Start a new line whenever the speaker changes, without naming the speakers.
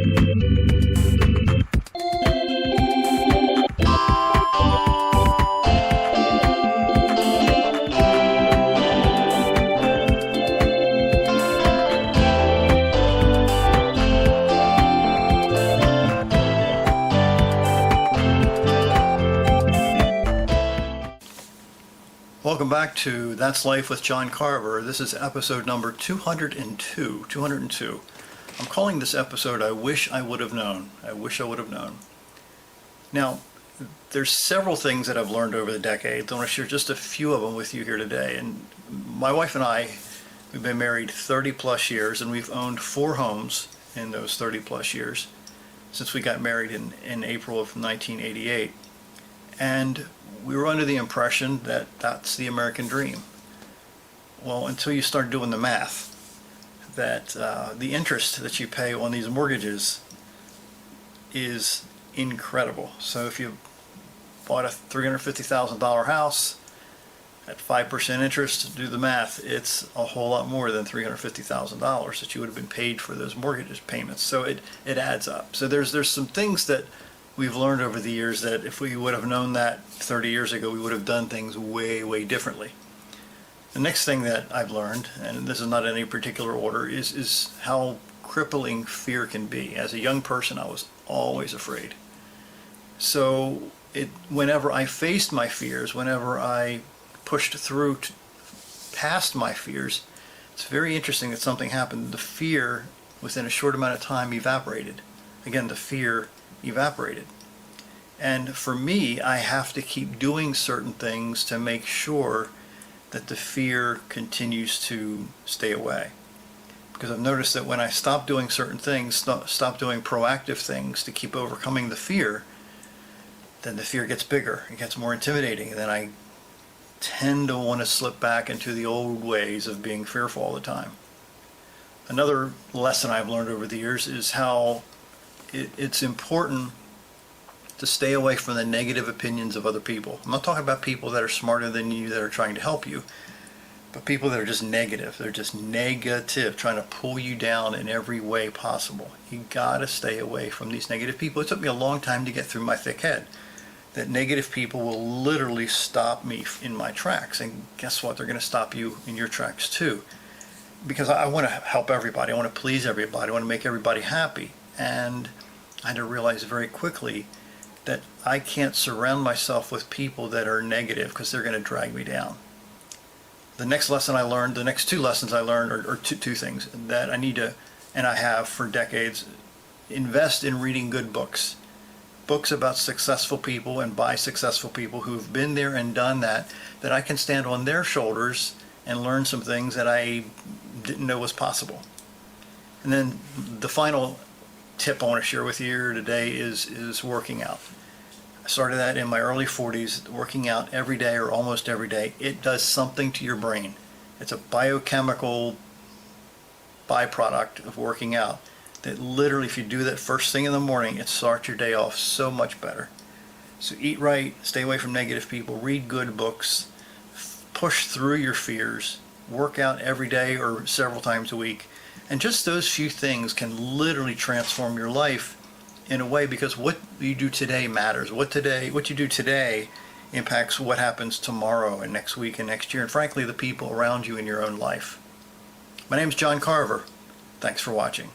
Welcome back to That's Life with John Carver. This is episode number 202. I'm calling this episode I Wish I Would Have Known. I wish I would have known. Now, there's several things that I've learned over the decades. I want to share just a few of them with you here today. And my wife and I, we've been married 30 plus years, and we've owned 4 homes in those 30 plus years since we got married in April of 1988. And we were under the impression that that's the American dream. Well, until you start doing the math, that the interest that you pay on these mortgages is incredible. So if you bought a $350,000 house at 5% interest, do the math, it's a whole lot more than $350,000 that you would have been paid for those mortgage payments. So it adds up. So there's some things that we've learned over the years that if we would have known that 30 years ago, we would have done things way, way differently. The next thing that I've learned, and this is not in any particular order, is how crippling fear can be. As a young person, I was always afraid. So whenever I faced my fears, whenever I pushed through past my fears, it's very interesting that something happened. The fear, within a short amount of time, evaporated. Again, the fear evaporated. And for me, I have to keep doing certain things to make sure that the fear continues to stay away. Because I've noticed that when I stop doing certain things, stop doing proactive things to keep overcoming the fear, then the fear gets bigger, it gets more intimidating, and then I tend to want to slip back into the old ways of being fearful all the time. Another lesson I've learned over the years is how it's important to stay away from the negative opinions of other people. I'm not talking about people that are smarter than you that are trying to help you, but people that are just negative. They're just negative, trying to pull you down in every way possible. You gotta stay away from these negative people. It took me a long time to get through my thick head that negative people will literally stop me in my tracks. And guess what? They're gonna stop you in your tracks too. Because I want to help everybody. I want to please everybody. I want to make everybody happy. And I had to realize very quickly that I can't surround myself with people that are negative because they're going to drag me down. The next lesson I learned, the next 2 lessons I learned are two things that I need to, and I have for decades, invest in reading good books. Books about successful people and by successful people who've been there and done that I can stand on their shoulders and learn some things that I didn't know was possible. And then the final tip I want to share with you here today is working out. I started that in my early 40s, working out every day or almost every day. It does something to your brain. It's a biochemical byproduct of working out that literally, if you do that first thing in the morning, it starts your day off so much better. So eat right, stay away from negative people, read good books, push through your fears, work out every day or several times a week. And just those few things can literally transform your life in a way, because what you do today matters. What you do today impacts what happens tomorrow and next week and next year, and frankly, the people around you in your own life. My name is John Carver. Thanks for watching.